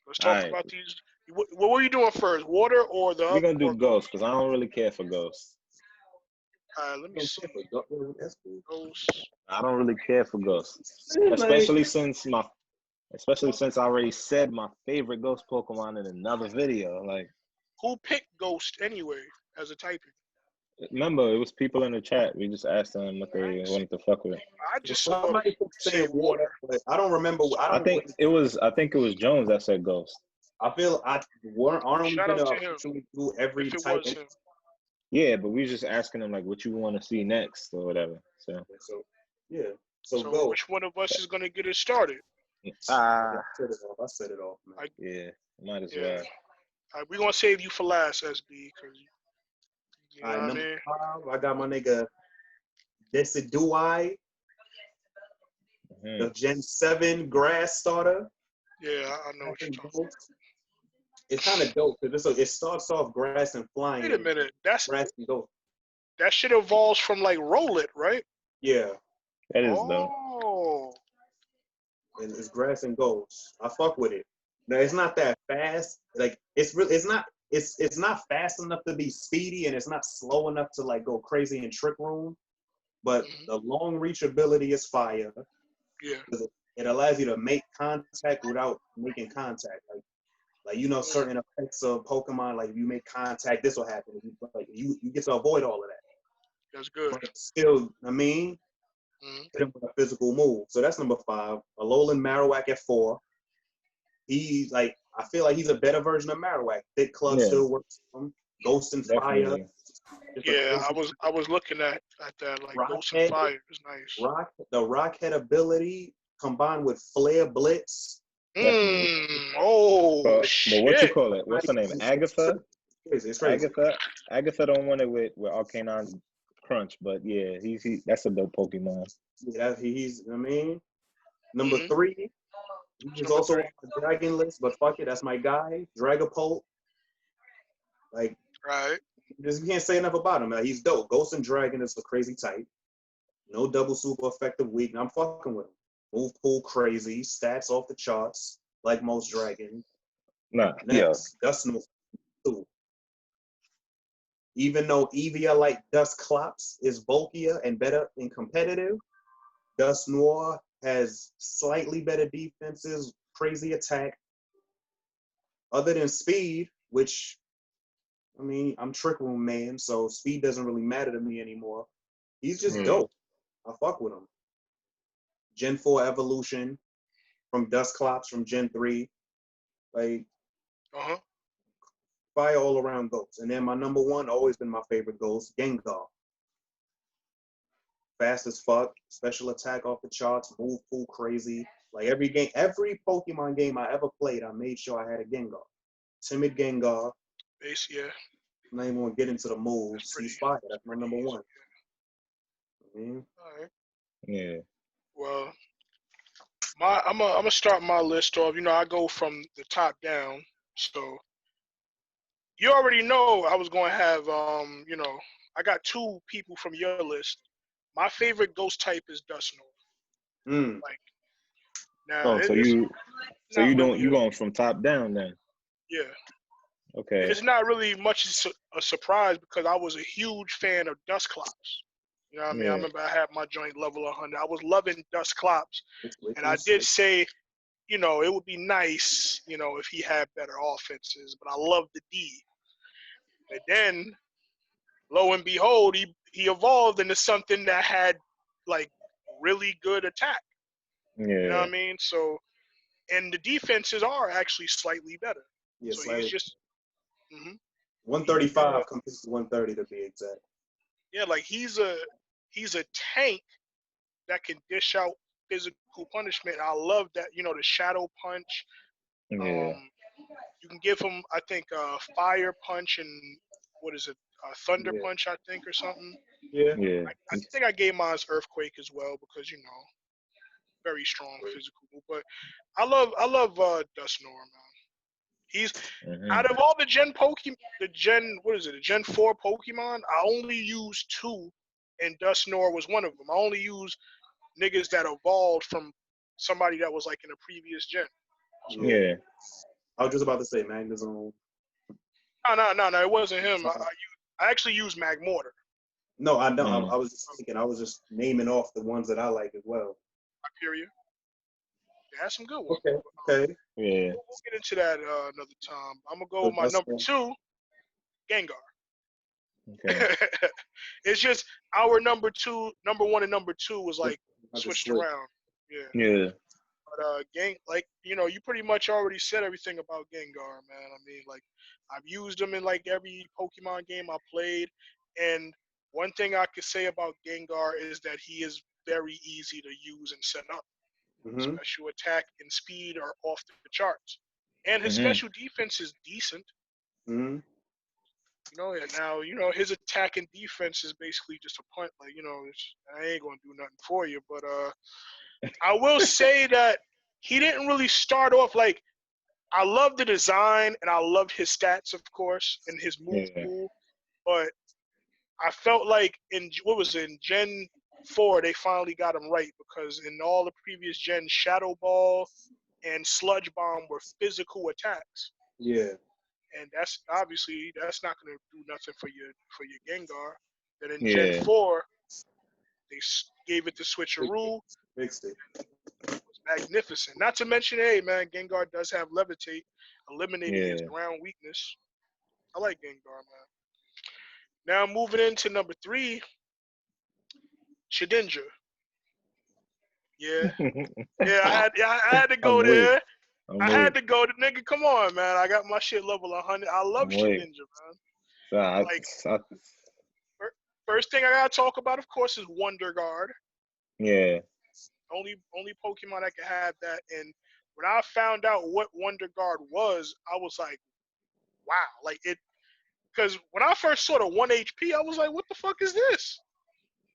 Let's All talk right, about these. What were you doing first, water or the we're gonna do or ghosts because I don't really care for ghosts. let me see. That's cool. Ghosts. I don't really care for ghosts, Like, especially since I already said my favorite ghost Pokemon in another video. Like, Who picked ghost anyway as a typing? remember, it was people in the chat. We just asked them what they wanted to fuck with. I just saw somebody kept say saying water, but I don't remember. I think it was Jones that said ghost. I feel aren't we Shout gonna out to him officially do every if it type? was him. Yeah, but we just asking them like what you want to see next or whatever. So Yeah. So go. which one of us is gonna get it started? I set it off, man. Yeah, might as Yeah. well. We're gonna save you for last, SB, because you know what I mean. 5, I got my nigga Decidueye, the Gen 7 grass starter. Yeah, I know what you're talking about. It's kind of dope because it starts off grass and flying. Wait a minute, grass and ghost. That shit evolves from like Roll It, right? Yeah. That is dope. Oh. It's grass and ghost. I fuck with it. Now it's not that fast. Like it's not fast enough to be speedy, and it's not slow enough to like go crazy in trick room. But the long reach ability is fire. Yeah. It allows you to make contact without making contact. Like certain effects of Pokemon, like if you make contact, this will happen. You get to avoid all of that. That's good. But still, hit him with a physical move. So that's number 5. Alolan Marowak at 4. I feel like he's a better version of Marowak. Thick Club still works for him. Ghost and Fire. Yeah, I was looking at that, like Ghost and Fire is nice. The Rockhead ability combined with Flare Blitz. Oh shit! But what you call it? What's her name? Agatha. It's crazy. Agatha don't want it with Arcanon's Crunch, but yeah, he that's a dope Pokemon. Yeah, number 3. He's also on the Dragon list, but fuck it, that's my guy, Dragapult. Like, right? You can't say enough about him. He's dope. Ghost and Dragon is a crazy type. No double super effective weak. I'm fucking with him. Move pool crazy. Stats off the charts, like most dragons. Next, Dusknoir 2. Even though Eevee like Dusclops is bulkier and better in competitive, Dusknoir has slightly better defenses, crazy attack. Other than speed, which, I'm Trick Room man, so speed doesn't really matter to me anymore. He's just dope. I fuck with him. Gen 4 evolution from Dusclops from Gen 3. Like, fire all around ghost. And then my number 1, always been my favorite ghost, Gengar. Fast as fuck, special attack off the charts, move pool crazy. Like every Pokemon game I ever played, I made sure I had a Gengar. Timid Gengar. Yeah. I'm not even gonna get into the moves. He's fire. That's my number 1. All right. Yeah. Well, I'm gonna start my list off. I go from the top down. So you already know I was gonna have I got 2 people from your list. My favorite ghost type is Dusknoir. Like now, so you going from top down then? Yeah. Okay. It's not really much a surprise because I was a huge fan of Dusclops. You know what I mean? Yeah. I remember I had my joint level 100. I was loving Dusclops, and I did say, it would be nice, if he had better offenses. But I love the D. And then, lo and behold, he evolved into something that had like really good attack. Yeah. You know what I mean? So, and the defenses are actually slightly better. Yeah, so slightly. he's just 135 compared to 130 to be exact. Yeah, like he's a tank that can dish out physical punishment. I love that, the shadow punch. Yeah. You can give him, I think, fire punch and what is it, thunder punch, I think, or something. Yeah. I think I gave mine earthquake as well because very strong physical move. But I love Dusknoir, man. He's out of all the Gen 4 Pokemon, I only used 2, and Dusknoir was one of them. I only used niggas that evolved from somebody that was like in a previous gen. Yeah. I was just about to say Magnezone. No. It wasn't him. I actually used Magmortar. No, I know. I was just thinking. I was just naming off the ones that I like as well. I hear you. Yeah, that's some good ones. Okay. Yeah. We'll get into that another time. I'm gonna go with my number 2, Gengar. Okay. It's just our number 1 and number 2 was like switched around. Yeah. Yeah. But you pretty much already said everything about Gengar, man. I mean, like, I've used him in like every Pokemon game I played, and one thing I could say about Gengar is that he is very easy to use and set up. Mm-hmm. Special attack and speed are off the charts, and his special defense is decent. Mm-hmm. And now his attack and defense is basically just a punt. Like, I ain't gonna do nothing for you, but I will say that he didn't really start off like. I love the design and I loved his stats, of course, and his move pool, but I felt like in Gen 4 they finally got him right, because in all the previous gens, Shadow Ball and Sludge Bomb were physical attacks. Yeah. And that's obviously not going to do nothing for your Gengar. Then in Gen 4, they gave it the switcheroo. Fixed it. It was magnificent. Not to mention, hey man, Gengar does have Levitate, eliminating his ground weakness. I like Gengar, man. Now moving into number 3, Shedinja. Yeah, I had to go there. I had to go. The nigga, come on, man. I got my shit level 100. I love Shedinja, man. First thing I gotta talk about, of course, is Wonder Guard. Yeah. Only Pokemon that can have that. And when I found out what Wonder Guard was, I was like, wow. Like, because when I first saw the 1 HP, I was like, what the fuck is this?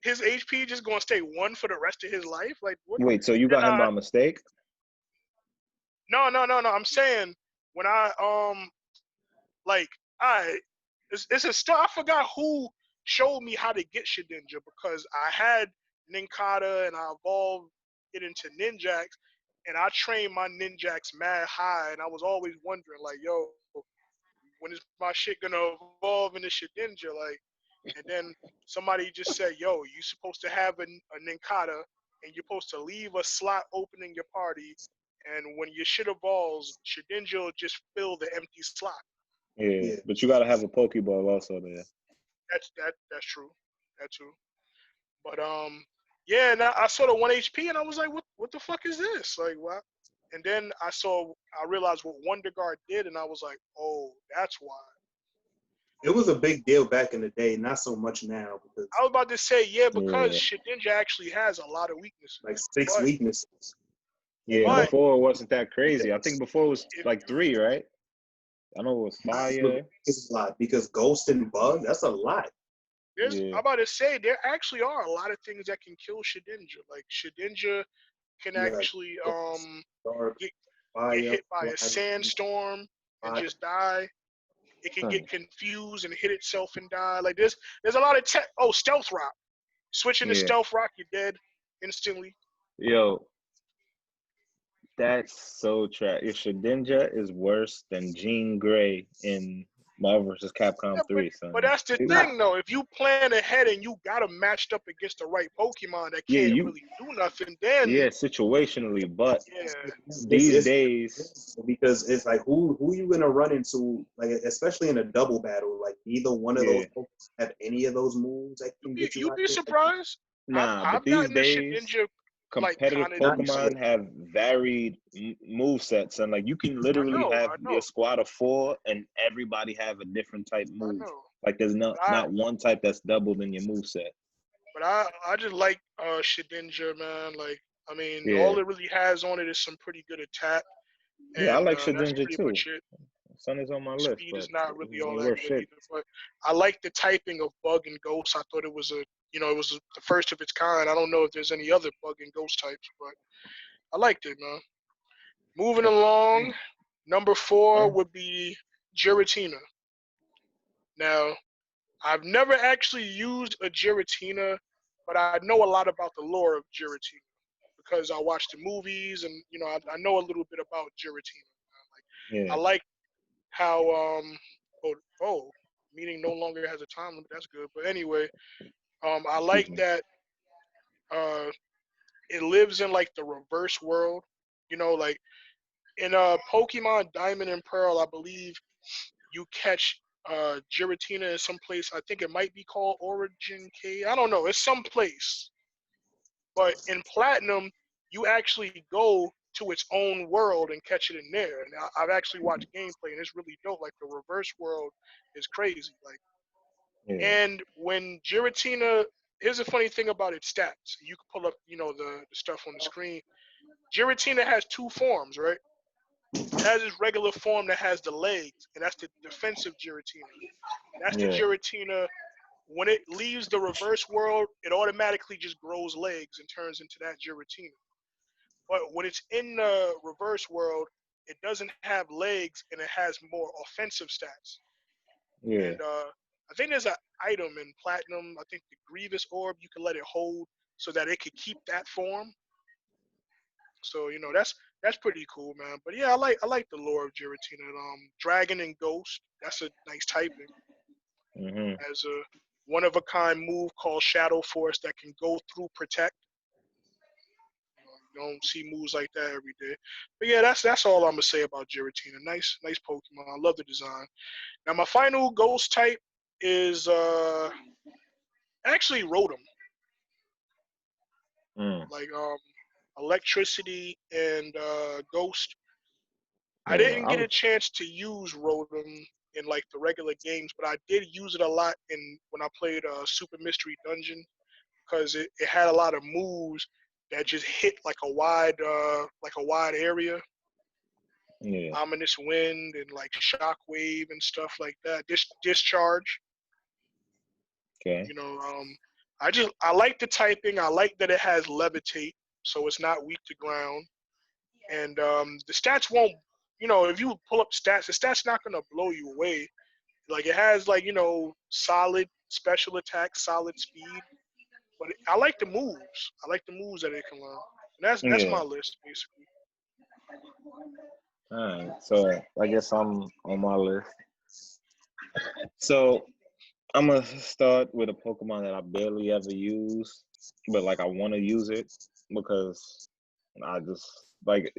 His HP just gonna stay 1 for the rest of his life? Like, what? Wait, so you got him by mistake? No. I'm saying when I it's a stuff. I forgot who showed me how to get Shedinja, because I had Nincada and I evolved it into Ninjax, and I trained my Ninjax mad high, and I was always wondering, like, yo, when is my shit gonna evolve into Shedinja? Like, and then somebody just said, yo, you're supposed to have a Nincada, and you're supposed to leave a slot open in your party, and when your shit evolves, Shedinja will just fill the empty slot. Yeah, but you gotta have a Pokeball also there. That's true. That too. But and I saw the 1 HP and I was like, what the fuck is this? Like, what? And then I realized what Wonder Guard did, and I was like, oh, that's why. It was a big deal back in the day, not so much now. Because I was about to say, because Shedinja actually has a lot of weaknesses. Like 6 weaknesses. Yeah, but before it wasn't that crazy. I think before it was like 3, right? I know it was fire. It's a lot, because Ghost and Bug, that's a lot. I'm about to say, there actually are a lot of things that can kill Shedinja. Like, Shedinja can actually get hit by a sandstorm and just die. It can get confused and hit itself and die. Like, there's a lot of Stealth Rock. Switching to Stealth Rock, you're dead instantly. Yo, that's so trash. If Shedinja is worse than Jean Grey in Marvel vs. Capcom 3, son. But that's the thing, though. If you plan ahead and you got them matched up against the right Pokemon that can't really do nothing, then situationally. But these days, because it's like who you gonna run into, like, especially in a double battle, like neither one of those Pokemon have any of those moves that can get you. You'd be surprised. But these days, competitive Pokemon have varied move sets, and like you can literally have your squad of 4 and everybody have a different type move. Like there's not one type that's doubled in your move set. But I just like Shedinja, man. Like, I mean, all it really has on it is some pretty good attack. And, I like Shedinja too. Sun is on my list. Speed is not really all that good either, but I like the typing of Bug and Ghost. I thought it was it was the first of its kind. I don't know if there's any other Bug and Ghost types, but I liked it, man. Moving along, number 4 would be Giratina. Now, I've never actually used a Giratina, but I know a lot about the lore of Giratina because I watched the movies and, I know a little bit about Giratina. I like how meaning no longer has a time limit. That's good. But anyway, I like that it lives in like the reverse world. You know, like in Pokemon Diamond and Pearl, I believe you catch Giratina in some place. I think it might be called Origin Cave. I don't know. It's some place. But in Platinum, you actually go to its own world and catch it in there. And I've actually watched gameplay, and it's really dope. Like the reverse world is crazy. Like, and when Giratina, here's a funny thing about its stats. You can pull up, you know, the stuff on the screen. Giratina has two forms, right? It has this regular form that has the legs, and that's the defensive Giratina. That's the Giratina. When it leaves the reverse world, it automatically just grows legs and turns into that Giratina. But when it's in the reverse world, it doesn't have legs and it has more offensive stats. And I think there's an item in Platinum, I think the Grievous Orb, you can let it hold so that it could keep that form. So, you know, that's pretty cool, man. But yeah, I like the lore of Giratina. Dragon and Ghost, that's a nice typing. As a one-of-a-kind move called Shadow Force that can go through Protect. You don't see moves like that every day. But yeah, that's all I'm gonna say about Giratina. Nice Pokemon. I love the design. Now my final Ghost type is actually Rotom. Like Electricity and Ghost. I didn't get a chance to use Rotom in like the regular games, but I did use it a lot when I played Super Mystery Dungeon, because it had a lot of moves that just hit like a wide area. Ominous Wind and like Shockwave and stuff like that. Discharge. Okay. You know, I like the typing. I like that it has Levitate, so it's not weak to ground. And the stats won't, you know, if you pull up stats, the stats not gonna blow you away. Like it has like, you know, solid special attack, solid speed. But I like the moves. I like the moves that it can learn. And that's my list basically. All right, so I guess I'm on my list. So I'm gonna start with a Pokemon that I barely ever use, but like I want to use it because I just like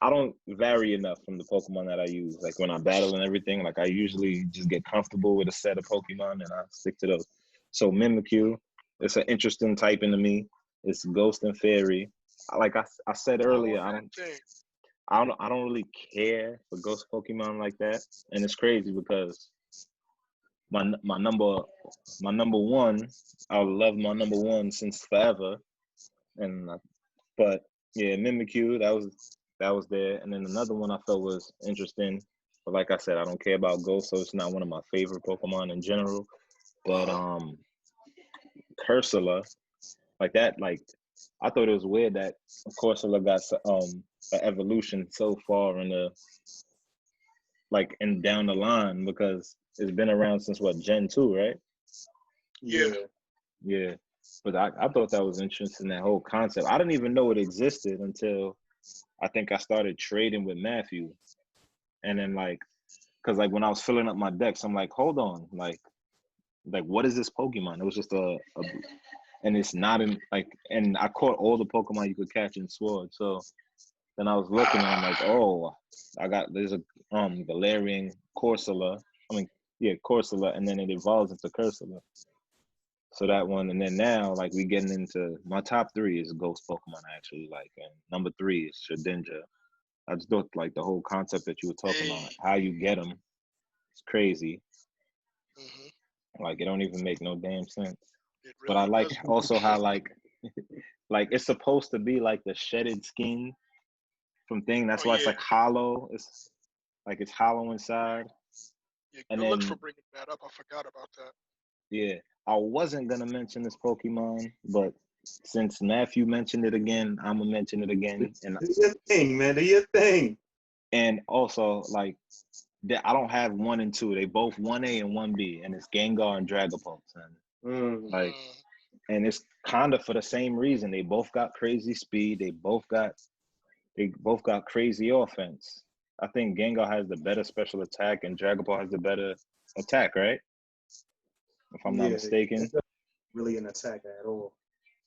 I don't vary enough from the Pokemon that I use. Like when I battle and everything, like I usually just get comfortable with a set of Pokemon and I stick to those. So Mimikyu, it's an interesting typing to me. It's Ghost and Fairy. Like I said earlier, I don't really care for Ghost Pokemon like that, and it's crazy because my number one, I love my number one since forever, and but yeah, Mimikyu, that was there, and then another one I thought was interesting, but like I said, I don't care about Ghost, so it's not one of my favorite Pokemon in general. But Cursula, like that, like I thought it was weird that Cursula got an evolution so far in the and down the line, because it's been around since what, Gen 2, right? Yeah. But I thought that was interesting, that whole concept. I didn't even know it existed until I think I started trading with Matthew. And then because when I was filling up my decks, I'm like, hold on, like what is this Pokemon? It was just and it's not and I caught all the Pokemon you could catch in Sword. So then I was looking and I'm like, oh, there's a Galarian Corsola. Corsola, and then it evolves into Cursula. So that one, and then now we getting into my top 3 is Ghost Pokemon actually, and number 3 is Shedinja. I just thought the whole concept that you were talking about, how you get them, it's crazy. It don't even make no damn sense. Really, but I like also how it's supposed to be like the shedded skin from thing. That's why it's hollow. It's it's hollow inside. Yeah, and good luck for bringing that up. I forgot about that. Yeah, I wasn't gonna mention this Pokemon, but since Matthew mentioned it again, I'm gonna mention it again. And do your thing, man. Do your thing. And also, I don't have 1 and 2. They both 1A and 1B, and it's Gengar and Dragapult. And and it's kind of for the same reason. They both got crazy speed. They both got crazy offense. I think Gengar has the better special attack and Dragapult has the better attack, right? If I'm not mistaken. It's not really an attack at all.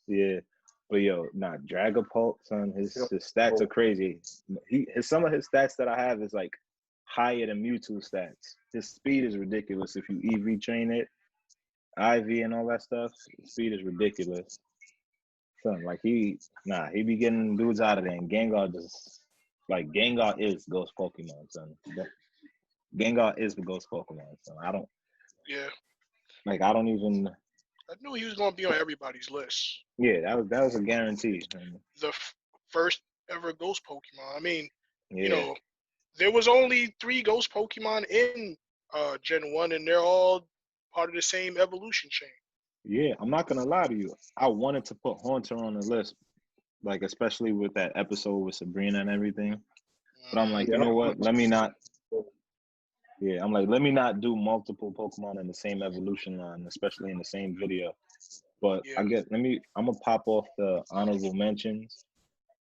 Yeah. But Dragapult, son, his stats are crazy. Some of his stats that I have is like higher than Mewtwo stats. His speed is ridiculous if you EV train it, IV and all that stuff. His speed is ridiculous. Son, like he be getting dudes out of there, and Gengar is Ghost Pokemon, son. Gengar is the Ghost Pokemon, son. I don't even. I knew he was going to be on everybody's list. Yeah, that was a guarantee. The first ever Ghost Pokemon. I mean, there was only 3 Ghost Pokemon in Gen 1, and they're all part of the same evolution chain. Yeah, I'm not going to lie to you. I wanted to put Haunter on the list, like especially with that episode with Sabrina and everything. But I'm like, you know what? Let me not. Yeah, I'm like, let me not do multiple Pokemon in the same evolution line, especially in the same video. But I'm gonna pop off the honorable mentions,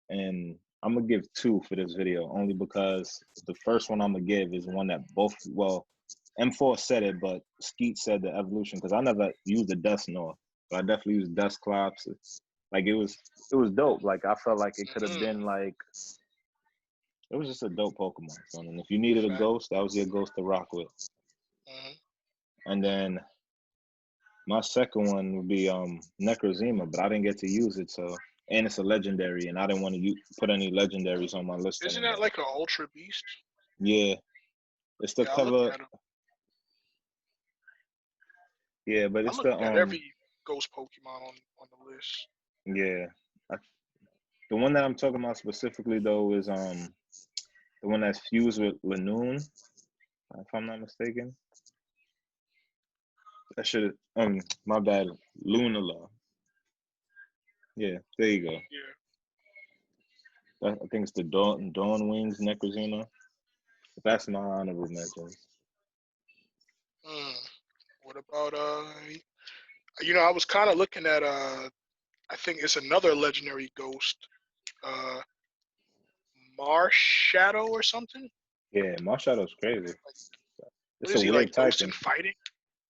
and I'm gonna give 2 for this video, only because the first one I'm gonna give is one that M4 said it, but Skeet said the evolution, because I never used the Dusknoir, but I definitely used Dusclops. Like it was dope. Like I felt like it could have been like, it was just a dope Pokemon, son. And if you needed a ghost, that was your ghost to rock with. And then my second one would be Necrozema, but I didn't get to use it, so, and it's a legendary, and I didn't want to put any legendaries on my list. Isn't that like an Ultra Beast? Yeah, it's the cover. Yeah, but it's at every Ghost Pokemon on the list. Yeah, the one that I'm talking about specifically though is the one that's fused with Lanoon, if I'm not mistaken. That should my bad, Lunala. Yeah, there you go. Yeah. I think it's the Dawn Wings Necrozema. That's my honorable mentions. What about I was kind of looking at I think it's another legendary ghost, Marshadow or something. Yeah, Marshadow's crazy. It's a weird type. Ghost in fighting.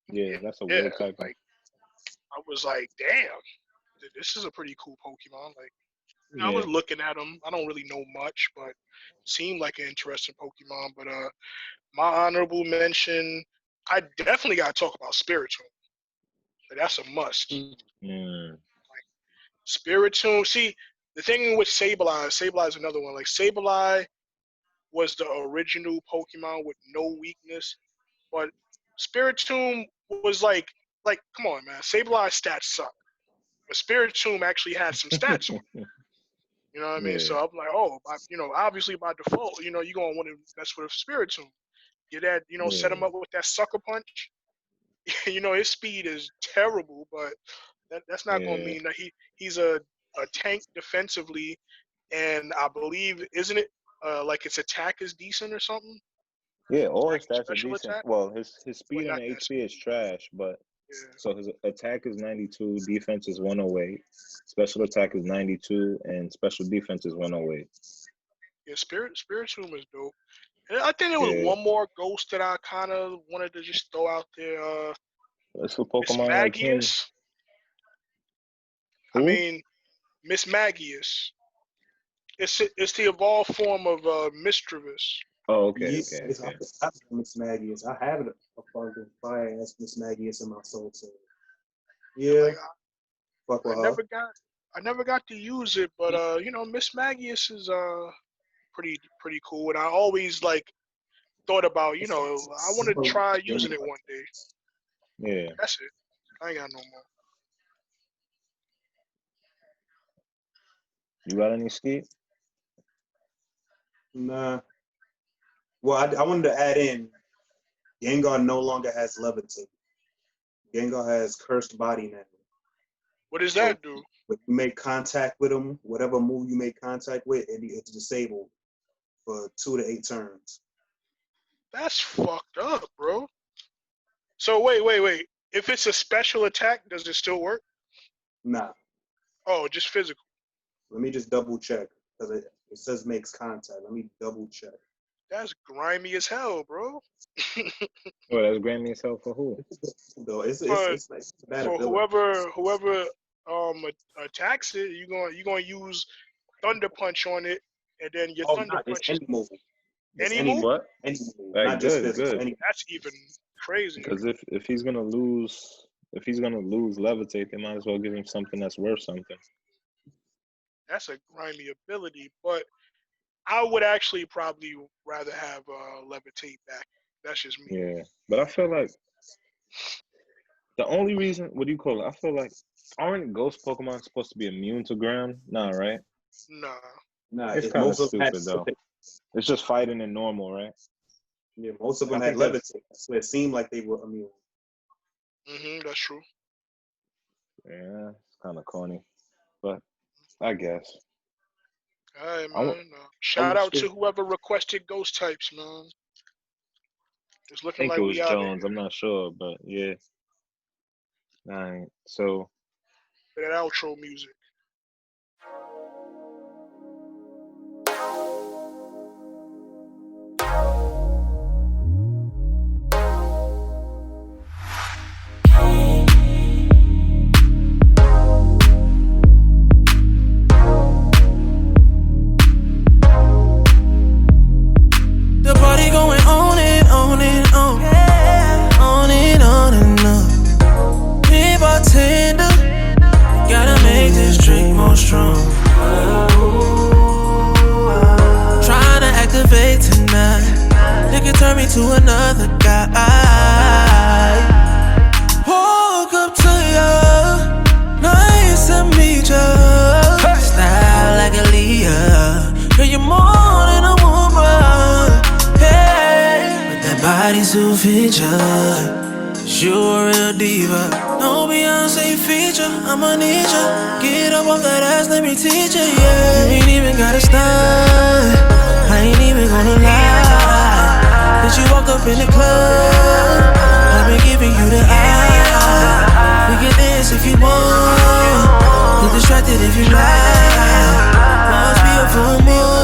Yeah, that's a weird type. Like, I was like, damn, this is a pretty cool Pokemon. Like, I was looking at him. I don't really know much, but seemed like an interesting Pokemon. But my honorable mention, I definitely got to talk about Spiritomb. Like, that's a must. Like, Spiritomb. See, the thing with Sableye is another one. Like, Sableye was the original Pokemon with no weakness, but Spiritomb was like, come on, man. Sableye stats suck, but Spiritomb actually had some stats on it. You know what I mean? So I'm like, obviously by default, you're going to want to mess with Spiritomb. Get that, set him up with that sucker punch. His speed is terrible, but that's not going to mean that he's a tank defensively, and I believe, isn't it, like his attack is decent or something? Yeah, all his stats are decent. Attack? Well, his speed and HP is trash, but so his attack is 92, defense is 108, special attack is 92, and special defense is 108. Yeah, Spiritomb is dope. And I think there was one more ghost that I kind of wanted to just throw out there. That's for Pokemon like him. I mean, Miss Magius. It's the evolved form of Mischievous. Oh, okay. I Miss Magius. I have a fucking fire ass Miss Magius in my soul too. Yeah. Like, I never got to use it, but Miss Magius is pretty cool, and I always thought about I want to try using it one day. Yeah. That's it. I ain't got no more. You got any Skeet? Nah. Well, I wanted to add in, Gengar no longer has Levitate. Gengar has Cursed Body now. What does that do? When you make contact with him, whatever move you make contact with, it's disabled for 2 to 8 turns. That's fucked up, bro. So wait. If it's a special attack, does it still work? Nah. Oh, just physical. Let me just double check, because it says makes contact. Let me double check. That's grimy as hell, bro. Well, that's grimy as hell for who? No, it's like for whoever attacks it, you gonna use Thunder Punch on it, and then your Thunder Punch. Any move. Any move? What? Any move. Right, not just physical. That's even crazy. Because if he's gonna lose levitate, they might as well give him something that's worth something. That's a grimy ability, but I would actually probably rather have levitate back. That's just me. Yeah, but I feel like the only reason, what do you call it? I feel like aren't ghost Pokemon supposed to be immune to ground? Nah, right? Nah. It's kind of stupid though. It's just fighting in normal, right? Yeah, most of them had levitate, so it seemed like they were immune. That's true. Yeah, it's kind of corny, but I guess. All right, man. Shout out to whoever requested ghost types, man. It's looking like it was we out Jones. here. I'm not sure, but yeah. All right, so that outro music. To another guy. Woke up to you, nice to meet you. Style like a Leah, girl, you're more than a woman. Hey, but that bodysuit feature, you a real diva. No Beyonce feature, I'ma need ya. Get up off that ass, let me teach ya. Yeah, you ain't even gotta stunt, I ain't even gonna lie. Since you walked up in the club, I've been giving you the eye. We can dance if you want, get distracted if you like. Must be a full moon.